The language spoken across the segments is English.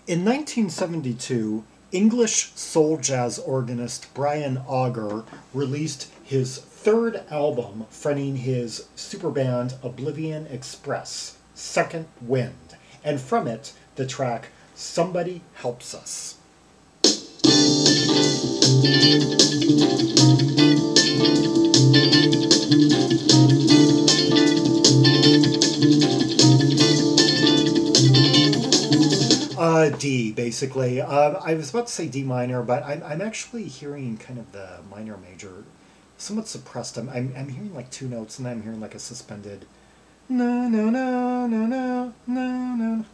In 1972, English soul jazz organist Brian Auger released his third album fronting his superband Oblivion Express, Second Wind, and from it, the track Somebody Helps Us. D, basically. I was about to say D minor, but I'm actually hearing kind of the minor major somewhat suppressed. I'm hearing like two notes, and then I'm hearing like a suspended no, no, no, no, no, no, no.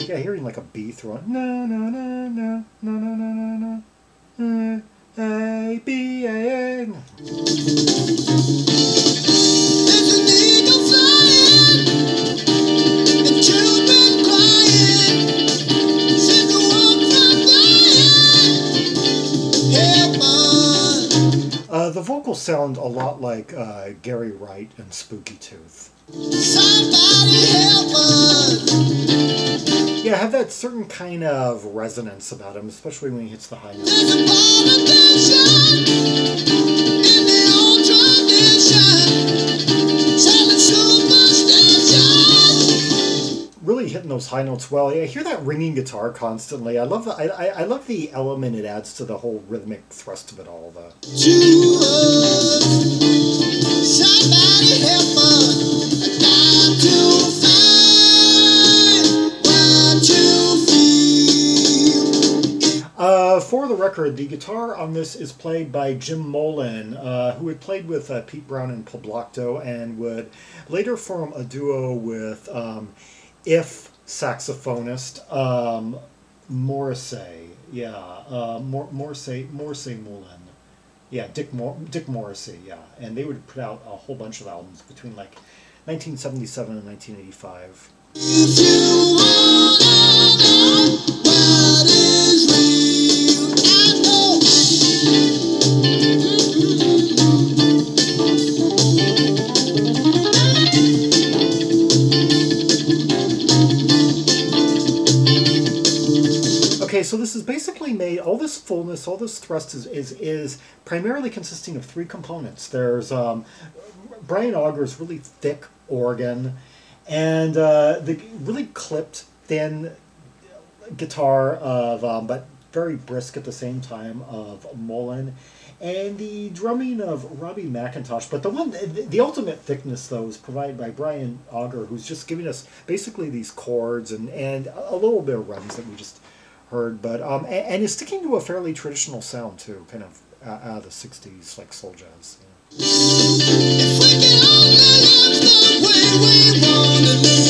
Yeah, hearing like a B through it. No, no, no, no, no, no, no, no, no. A, B, A, A. The vocals sound a lot like Gary Wright and Spooky Tooth. Somebody help us. Yeah, have that certain kind of resonance about him, especially when he hits the high notes. Really hitting those high notes well. I hear that ringing guitar constantly. I love the I love the element it adds to the whole rhythmic thrust of it all. Somebody help us. I got to find what you feel. For the record, the guitar on this is played by Jim Mullen, who had played with Pete Brown and Paul Blocto, and would later form a duo with If saxophonist Morrissey, Morrissey Mullen, yeah, Dick Morrissey, yeah, and they would put out a whole bunch of albums between like 1977 and 1985. If you wanna know what is real, I know. Okay, so this is basically made, all this fullness, all this thrust is primarily consisting of three components. There's Brian Auger's really thick organ, and the really clipped, thin guitar of, but very brisk at the same time, of Mullen, and the drumming of Robbie McIntosh. But the ultimate thickness, though, is provided by Brian Auger, who's just giving us basically these chords and a little bit of runs that we just heard, but and is sticking to a fairly traditional sound too, kind of out of the '60s, like soul jazz. Yeah. If we can only live the way we wanna live,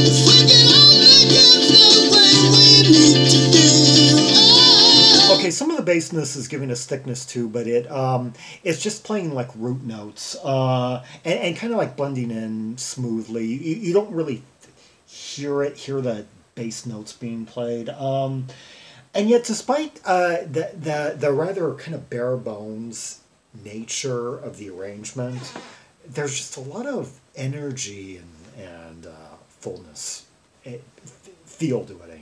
if we can only give the way we need to give. Okay, some of the bassness is giving us thickness too, but it's just playing like root notes and kind of like blending in smoothly. You don't really hear the bass notes being played, and yet despite the rather kind of bare bones nature of the arrangement, there's just a lot of energy and fullness, feel to it anyway.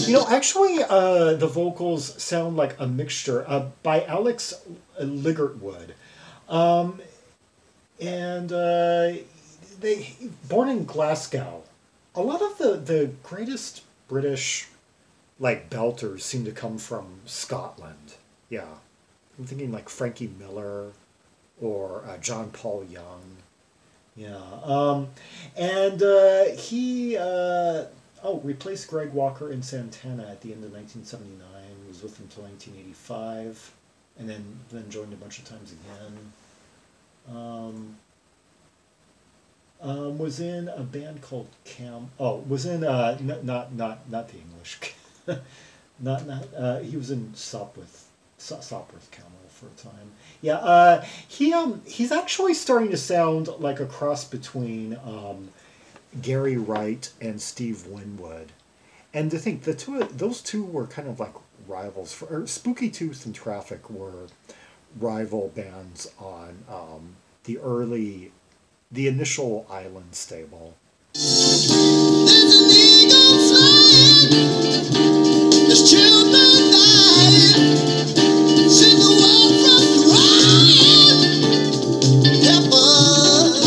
You know, actually, the vocals sound like a mixture by Alex Ligertwood, and they born in Glasgow. A lot of the greatest British like belters seem to come from Scotland. Yeah, I'm thinking like Frankie Miller or John Paul Young. Yeah, and he. Replaced Greg Walker in Santana at the end of 1979. Was with him until 1985, and then joined a bunch of times again. Was in a band called was in not the English, he was in Sopwith Camel for a time. Yeah, he's actually starting to sound like a cross between Gary Wright and Steve Winwood. And to think those two were kind of like rivals. Spooky Tooth and Traffic were rival bands on the initial Island stable. There's an eagle flying, there's children dying, sing the world from crying. Help us,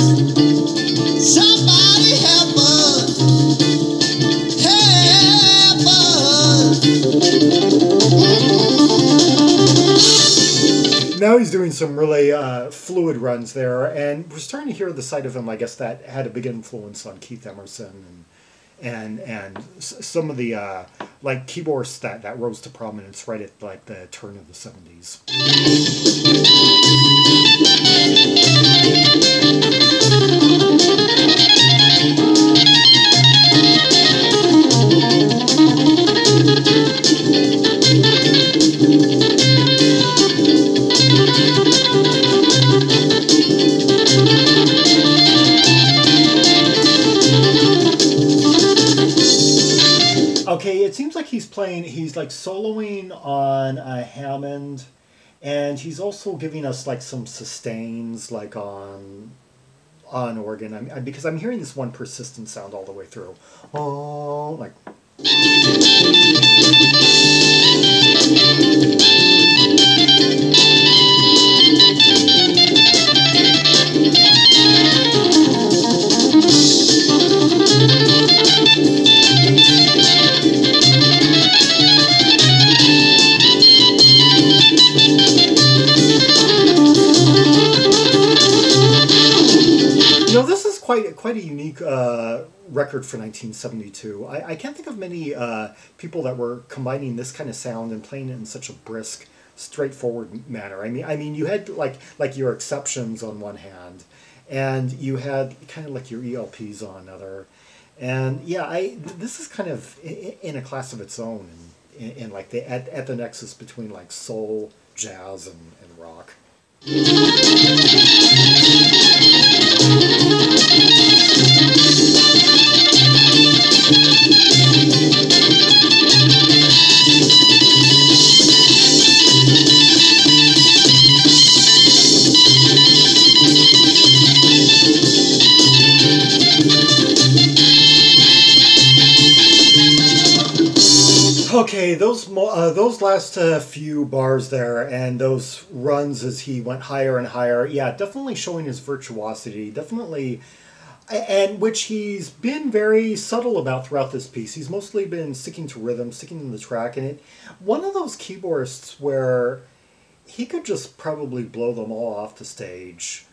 somebody help us, help us. Now he's doing some really fluid runs there, and we're starting to hear the side of him, I guess, that had a big influence on Keith Emerson and some of the like keyboards that rose to prominence right at like the turn of the 70s. Okay, it seems like he's like soloing on a Hammond, and he's also giving us like some sustains like on organ. Because I'm hearing this one persistent sound all the way through. Oh, like. This is quite a unique record for 1972. I can't think of many people that were combining this kind of sound and playing it in such a brisk, straightforward manner. I mean, you had like your Exceptions on one hand, and you had kind of like your ELPs on another, and yeah, this is kind of in a class of its own, in like at the nexus between like soul, jazz, and rock. Okay, those last few bars there and those runs as he went higher and higher, yeah, definitely showing his virtuosity, definitely, and which he's been very subtle about throughout this piece. He's mostly been sticking to rhythm, sticking to the track, and one of those keyboardists where he could just probably blow them all off the stage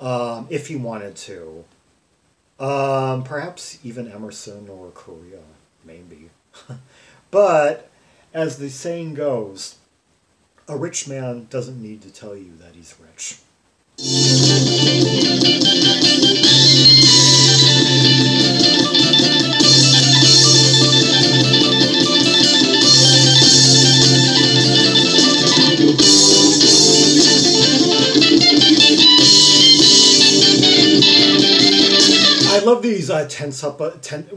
if he wanted to. Perhaps even Emerson or Correa, maybe. But, as the saying goes, a rich man doesn't need to tell you that he's rich. I love these tense up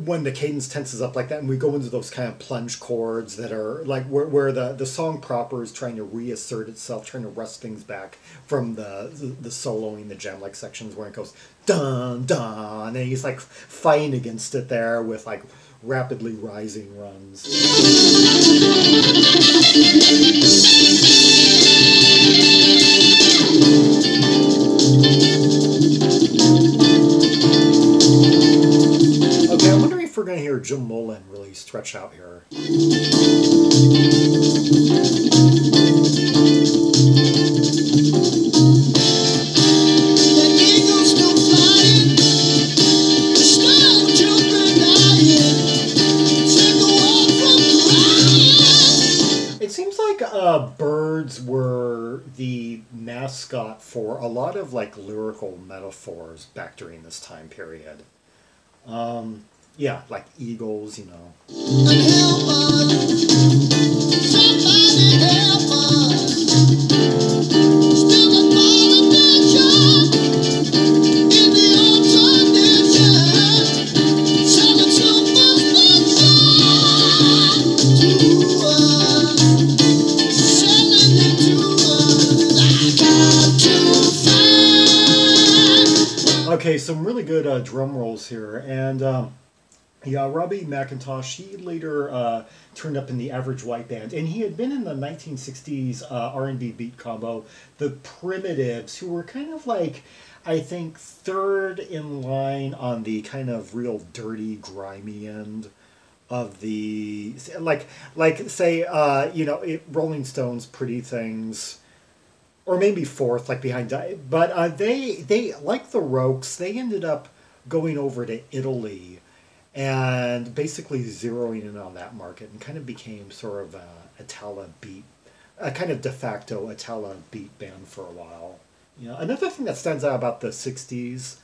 when the cadence tenses up like that, and we go into those kind of plunge chords that are like where the song proper is trying to reassert itself, trying to wrest things back from the soloing, the jam-like sections where it goes dun dun, and he's like fighting against it there with like rapidly rising runs. Okay, I'm wondering if we're going to hear Jim Mullen really stretch out here. It seems like birds were the mascot for a lot of like lyrical metaphors back during this time period. Yeah, like eagles, you know. Help us. Somebody help us. Okay, some really good drum rolls here, and yeah, Robbie McIntosh. He later turned up in the Average White Band, and he had been in the 1960s R&B beat combo, the Primitives, who were kind of like, I think, third in line on the kind of real dirty, grimy end of the like say Rolling Stones, Pretty Things, or maybe fourth, like behind. But they like the Rokes. They ended up going over to Italy and basically zeroing in on that market and kind of became sort of a Itala beat, a kind of de facto Itala beat band for a while. Another thing that stands out about the '60s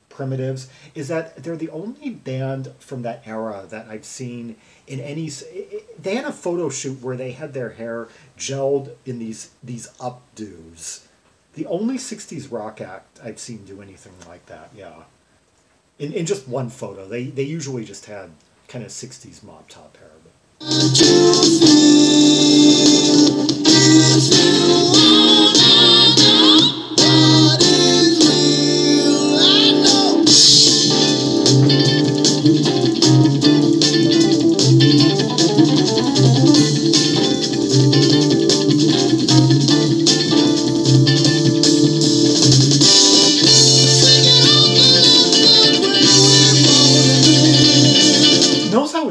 Primitives is that they're the only band from that era that I've seen in any. They had a photo shoot where they had their hair gelled in these updos. The only '60s rock act I've seen do anything like that. Yeah, in just one photo. They usually just had kind of '60s mop top hair.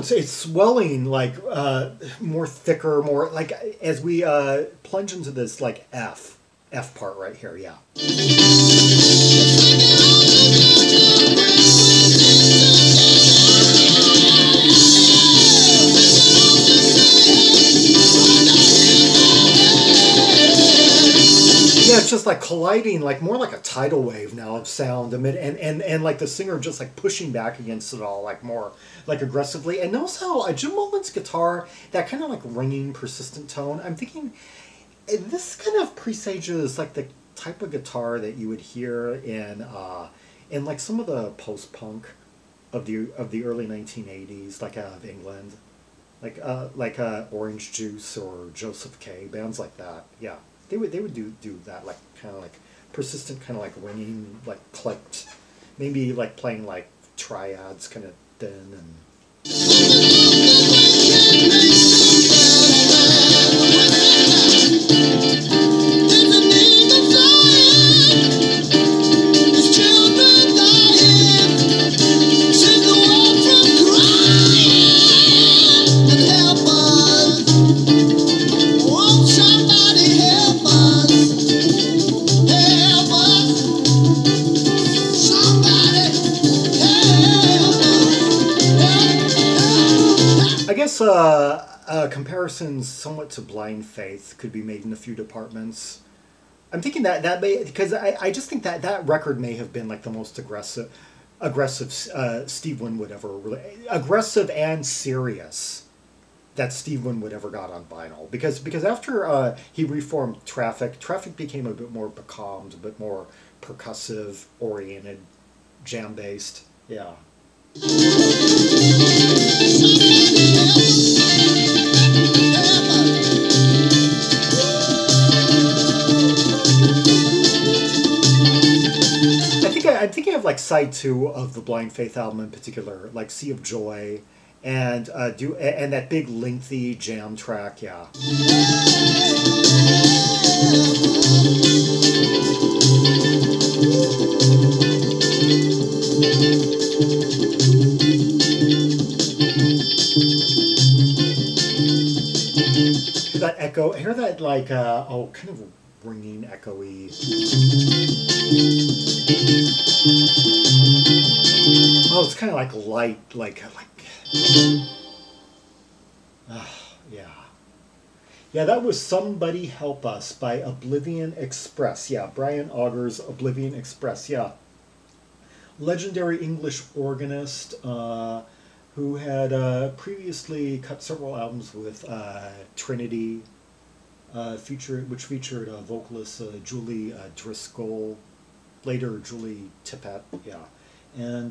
It's swelling like more thicker, more like as we plunge into this like F part right here. Yeah. Yeah, it's just like colliding, like more like a tidal wave now of sound, and like the singer just like pushing back against it all, like more like aggressively. And notice how Jim Mullen's guitar, that kind of like ringing, persistent tone. I'm thinking this kind of presages like the type of guitar that you would hear in like some of the post-punk of the early 1980s, like out of England, like Orange Juice or Joseph K, bands like that. Yeah. They would do that, like kind of like persistent, kind of like ringing, like clicked, maybe like playing like triads, kind of thin and. Comparisons somewhat to Blind Faith could be made in a few departments. I'm thinking that may, because I just think that record may have been like the most aggressive Steve Winwood ever really, aggressive and serious that Steve Winwood ever got on vinyl, because after he reformed Traffic became a bit more becalmed, a bit more percussive oriented, jam based. Yeah. I'm thinking of like side 2 of the Blind Faith album in particular, like Sea of Joy, and that big lengthy jam track. Yeah. Hear that echo? Hear that like kind of ringing, echoey. Oh, it's kind of like light, yeah. Yeah, that was Somebody Help Us by Oblivion Express. Yeah, Brian Auger's Oblivion Express. Yeah. Legendary English organist who had previously cut several albums with Trinity, which featured vocalist Julie Driscoll, later Julie Tippett. Yeah. And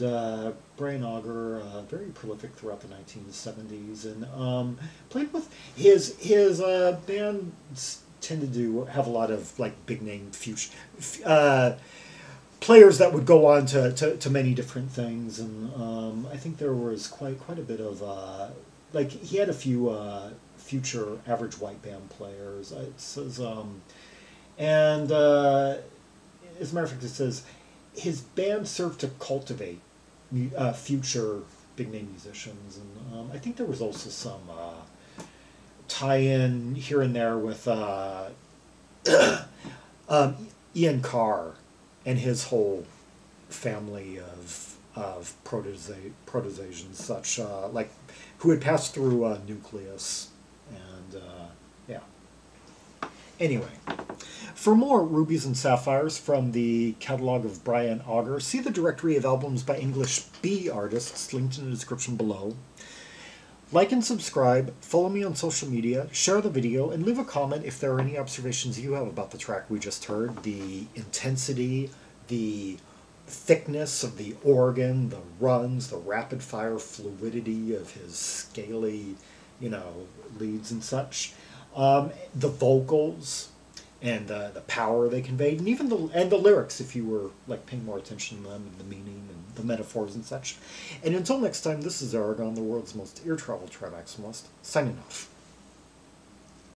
Brian Auger, very prolific throughout the 1970s, and played with his bands tended to have a lot of like big name players that would go on to many different things, and I think there was quite a bit of like he had a few future average white band players. It says, and as a matter of fact, it says his band served to cultivate future big name musicians, and I think there was also some tie-in here and there with Ian Carr and his whole family of proteges and such, like who had passed through Nucleus, and yeah. Anyway, for more Rubies and Sapphires from the catalog of Brian Auger, see the directory of albums by English B artists linked in the description below. Like and subscribe, follow me on social media, share the video, and leave a comment if there are any observations you have about the track we just heard. The intensity, the thickness of the organ, the runs, the rapid-fire fluidity of his scaly, leads and such. The vocals and the power they conveyed, and even the lyrics, if you were like paying more attention to them, and the meaning and the metaphors and such. And until next time, this is Zaragon, the world's most ear-traveled trimaximalist, signing off.